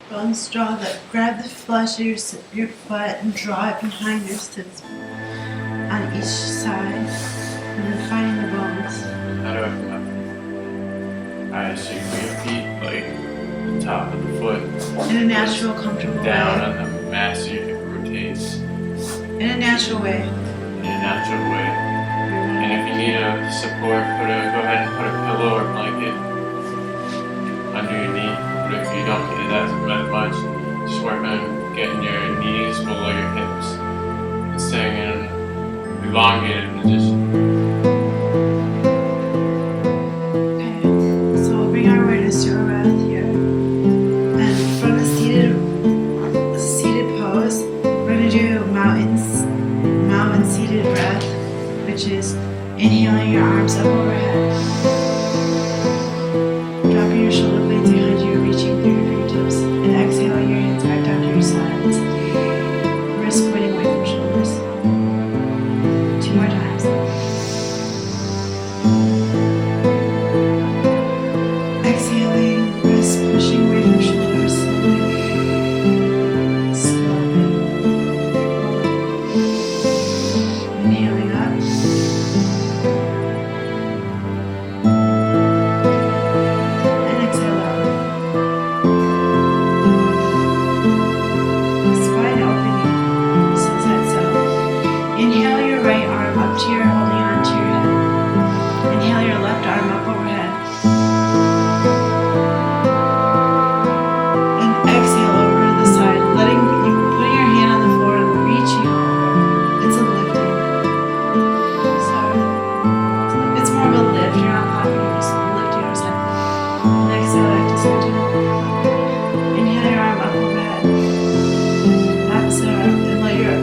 bones, grab the flesh of your butt and draw it behind your sits on each side, and then finding the bones. How do I come up? Alright, so you put your feet like the top of the foot. In a natural, comfortable down way. on the mat so your hip rotates. In a natural way. In a natural way. And if you need a support, go ahead and put a pillow or blanket under your knee. But if you don't need that much, just work on getting your knees below your hips and staying in an elongated position. Okay, so we'll bring our awareness to our breath here. And from the seated pose, we're going to do mountain seated breath, which is inhaling your arms up overhead, dropping your shoulder blades behind you, reaching through your fingertips, and exhaling your hands back down to your sides, wrists pointing away from shoulders. 2 more times. Exhaling, wrists pushing away from shoulders slowly. Inhaling up. And exhale out. Spine opening. Sunset cell. Inhale your right arm up to your holding on to your head. Inhale your left arm up overhead. And exhale over to the side, putting your hand on the floor and reaching over. It's a lifting. So it's more of a lift. You're not popping, you're just lifting yourself. And exhale back to center. Inhale your arm up overhead. Opposite arm, and let your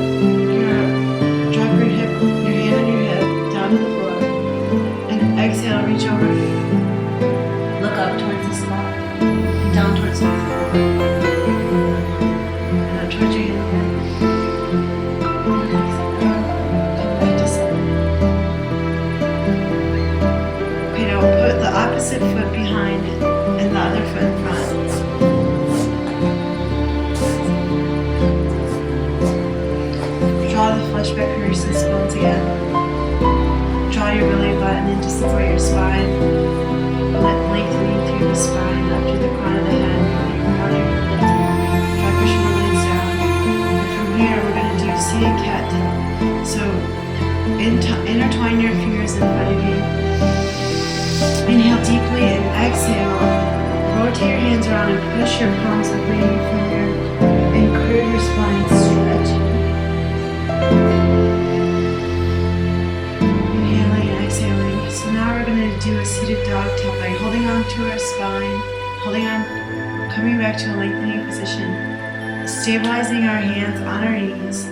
drop your hand on your hip down to the floor. And exhale, reach over. Look up towards the sky. Down towards the floor. And up towards your hand again. And exhale. Come back to center. Okay, now we'll put the opposite foot behind and the other foot in front. Draw the flesh back from your sits bones again. Draw your belly button in to support your spine. Lengthening through the spine up to the crown of the head. Drop your shoulder blades down. And from here, we're going to do seated cat tail. So intertwine your fingers in front of you. Inhale deeply and exhale. Rotate your hands around and push your palms up from your finger. And curve your spine, stretch. Inhaling and exhaling. So now we're going to do a seated dog tail by holding on to our spine, coming back to a lengthening position, stabilizing our hands on our knees,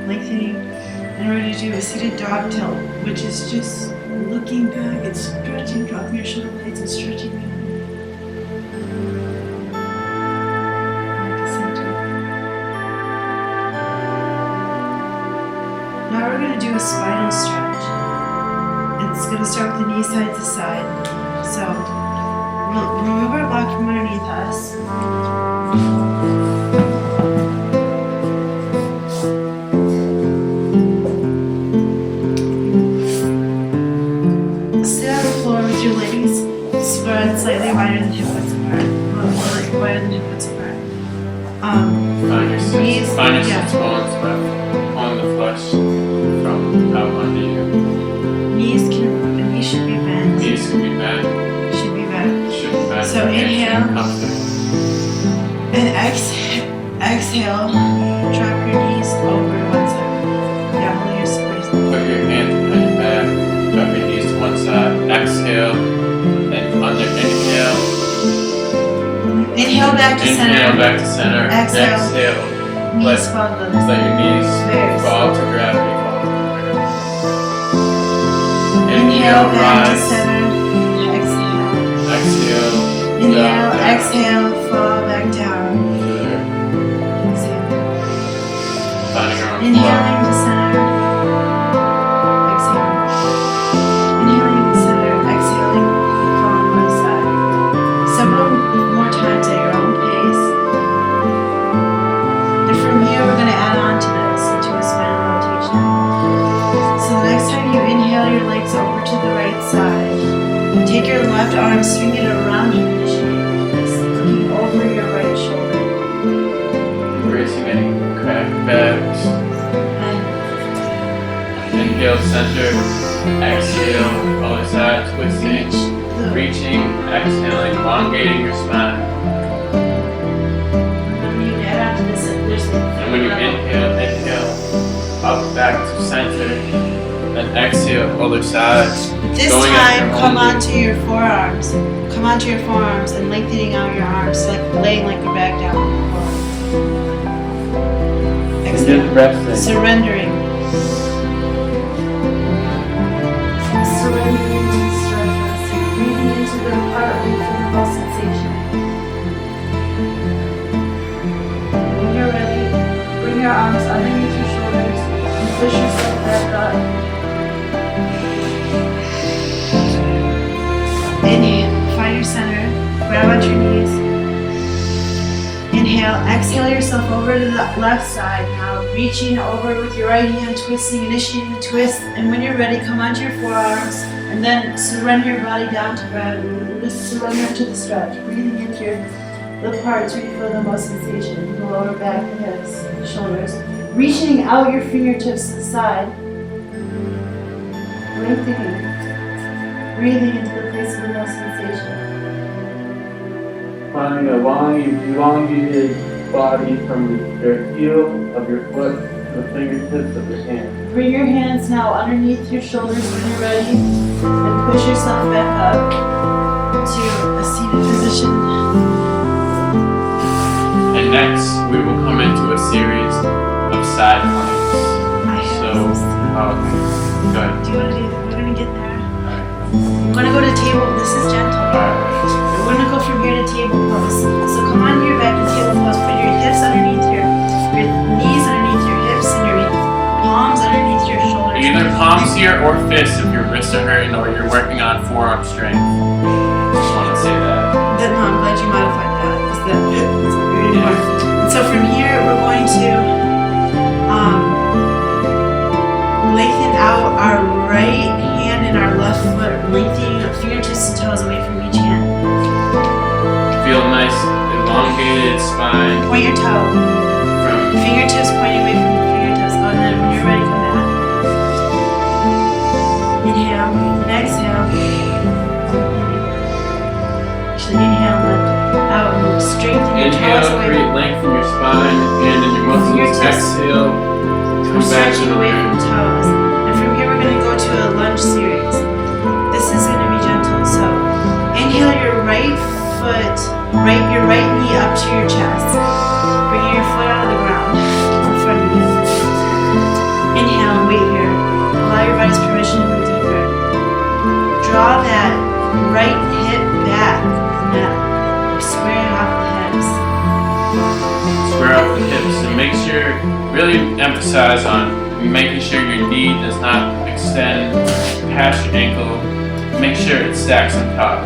lengthening, and we're going to do a seated dog tail, which is just looking back and stretching, dropping your shoulder blades and stretching behind. Back to center. Now we're going to do a spinal stretch. It's going to start with the knee side to side. So remove our block from underneath us. Sit on the floor with your legs spread slightly wider than hip width apart. Well, wider than hip width apart. Find your Knees, sits bones left. Pulling the flesh from out under you. Knees should be bent. Knees can be bent. Should be bent. Should be bent. So inhale. Comfortable. And exhale. Drop your knees over to one side. Yeah, hold your space. Put your hands behind your back. Drop your knees to one side. Exhale. And under inhale. Inhale back to center. Inhale back to center. Exhale. Knees Let fall down. your knees Very fall to gravity. Inhale back to rise. center. Exhale. Exhale. Inhale, down. exhale, fall back down. Good. Exhale. Finding our own Inhaling to center. Exhale. Inhaling to center. Exhaling, falling to the side. Several more times at your own pace. left arm, swing it around you, initiating this, looking over your right shoulder. Embracing any cracked backs. And Inhale, center. Exhale, other side, twisting. Reaching, exhaling, elongating your spine. when you add on to this, there's And when you inhale, up, back to center. Then exhale, other side. this Going time, after come only. onto your forearms. Come onto your forearms and lengthening out your arms, like laying like you're back down on the floor. And Exhale. just resting. Surrendering. Surrendering into the stretch, resting. Breathing into the heart with the pulse sensation. When you're ready, bring your arms underneath your shoulders and push yourself back up. Inhale, find your center, grab onto your knees. Inhale, exhale yourself over to the left side now, reaching over with your right hand, twisting, initiating the twist. And when you're ready, come onto your forearms and then surrender your body down to gravity. Just surrender into the stretch, breathing into the parts where you feel the most sensation, the lower back, the hips, the shoulders. Reaching out your fingertips to the side, lengthening. Breathing into the place of the most sensation. Finding a elongated body from your heel of your foot to the fingertips of your hand. Bring your hands now underneath your shoulders when you're ready and push yourself back up to a seated position. And next, we will come into a series of side planks. So, go ahead. Do you want to do that? We're going to get there. I'm going to go to table. This is gentle. We're going to go from here to table pose. So come on your back to table pose. Put your hips underneath your knees underneath your hips and your palms underneath your shoulders. Either palms here or fists if your wrists are hurting or you're working on forearm strength. Just want to say that. No, I'm glad you modified that. Because that's very important. And so from here, we're going to lengthen out our right hand and our left foot, lengthening our fingertips and toes away from each hand. Feel nice, elongated spine Point your toe. from Fingertips pointing away from the fingertips. Oh, and then when you're ready, come back. Inhale and exhale. Actually, inhale, lift out, and strengthen your toes inhale, away. create length in your spine and in your muscles. Fingertips. Exhale, We're come back to stretching the away rear. from toes. And from here, we're going to go to a lunge series. This is going to be gentle. So, inhale your right foot, your right knee up to your chest. Bringing your foot out of the ground in front of you. Inhale and wait here. Allow your body's permission to go deeper. Draw that right hip back and that squaring off the hips. Square up the hips and make sure, really emphasize on making sure your knee does not extend past your ankle. Make sure it stacks on top.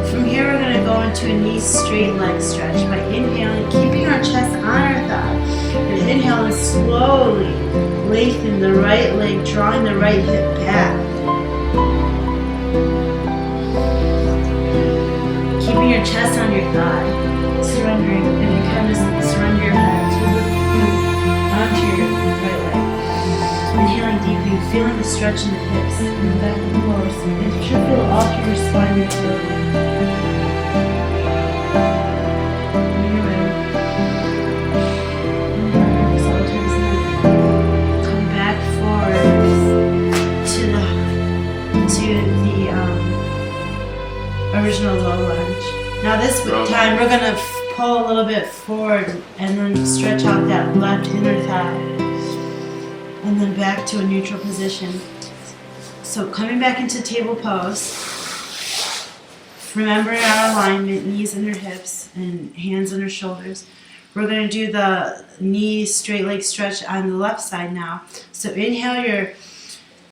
From here, we're going to go into a knee straight leg stretch by inhaling, keeping our chest on our thigh. And inhale and slowly lengthen the right leg, drawing the right hip back. Keeping your chest on your thigh. Surrendering. If you can, just surrender your head onto your right leg. Inhaling deeply, feeling the stretch in the hips and the back of the core. And you should feel all through your spine and tailbone. When you're ready, inhale, exhale, turn the neck. Come back forward to the original low lunge. Now this time we're gonna pull a little bit forward and then stretch out that left inner thigh. And then back to a neutral position. So coming back into table pose. Remember our alignment, knees under hips and hands under shoulders. We're going to do the knee straight leg stretch on the left side now. So inhale your